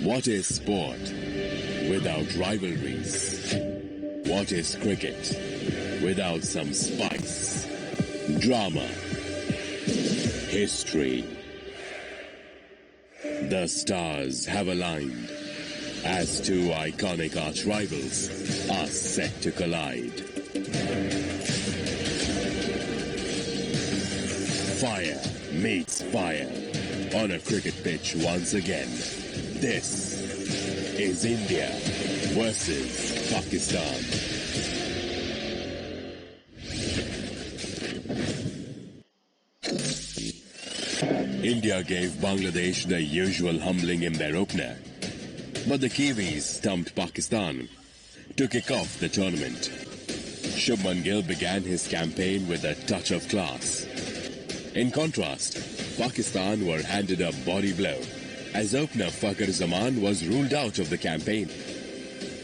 What is sport without rivalries? What is cricket without some spice, drama, history? The stars have aligned as two iconic arch rivals are set to collide. Fire meets fire on a cricket pitch once again. This is India versus Pakistan. India gave Bangladesh the usual humbling in their opener, but the Kiwis stumped Pakistan to kick off the tournament. Shubman Gill began his campaign with a touch of class. In contrast, Pakistan were handed a body blow as opener Fakhar Zaman was ruled out of the campaign.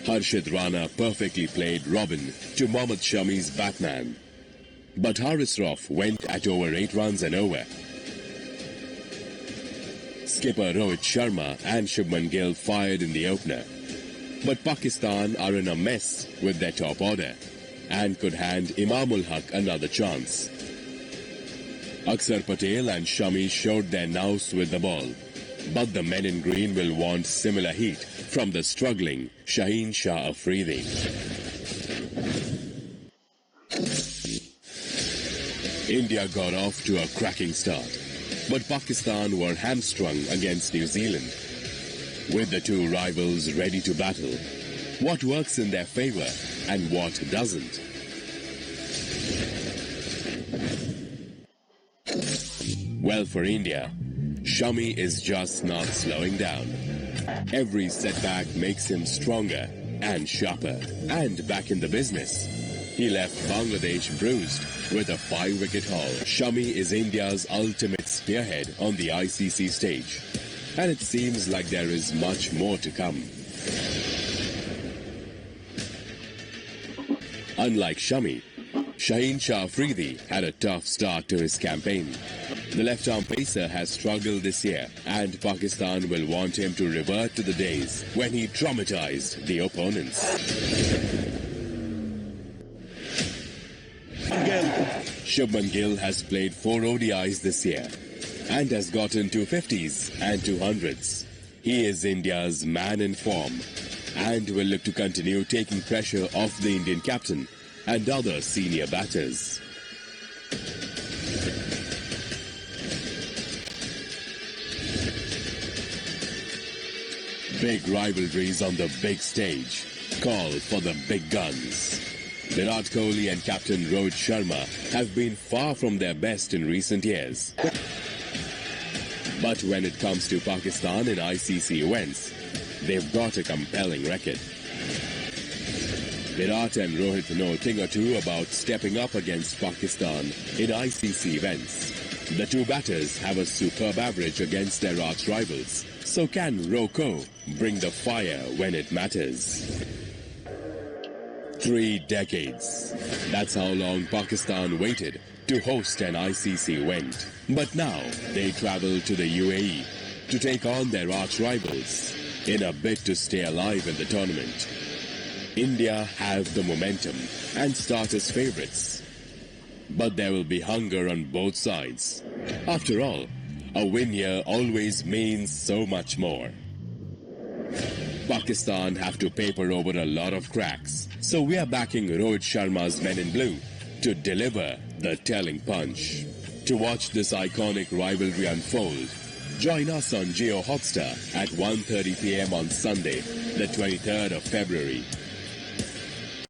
Harshit Rana perfectly played Robin to Mohammad Shami's Batman, but Haris Rauf went at over 8 runs an over. Skipper Rohit Sharma and Shubman Gill fired in the opener, but Pakistan are in a mess with their top order and could hand Imamul Haq another chance. Akshar Patel and Shami showed their nous with the ball, but the men in green will want similar heat from the struggling Shaheen Shah Afridi. India got off to a cracking start, but Pakistan were hamstrung against New Zealand. With the two rivals ready to battle, what works in their favor and what doesn't? Well, for India, Shami is just not slowing down. Every setback makes him stronger and sharper and back in the business. He left Bangladesh bruised with a 5-wicket haul. Shami is India's ultimate spearhead on the ICC stage, and it seems like there is much more to come. Unlike Shami, Shaheen Shah Afridi had a tough start to his campaign. The left-arm pacer has struggled this year, and Pakistan will want him to revert to the days when he traumatized the opponents. Shubman Gill has played 4 ODIs this year and has gotten 250s and 200s. He is India's man in form and will look to continue taking pressure off the Indian captain and other senior batters. Big rivalries on the big stage call for the big guns. Virat Kohli and captain Rohit Sharma have been far from their best in recent years. But when it comes to Pakistan in ICC events, they've got a compelling record. Virat and Rohit know a thing or two about stepping up against Pakistan in ICC events. The two batters have a superb average against their arch rivals. So can Roko bring the fire when it matters? 3 decades. That's how long Pakistan waited to host an ICC event. But now they travel to the UAE to take on their arch rivals in a bid to stay alive in the tournament. India have the momentum and start as favorites. But there will be hunger on both sides. After all, a win here always means so much more. Pakistan have to paper over a lot of cracks, so we are backing Rohit Sharma's men in blue to deliver the telling punch. To watch this iconic rivalry unfold, join us on Jio Hotstar at 1:30 p.m. on Sunday, the 23rd of February.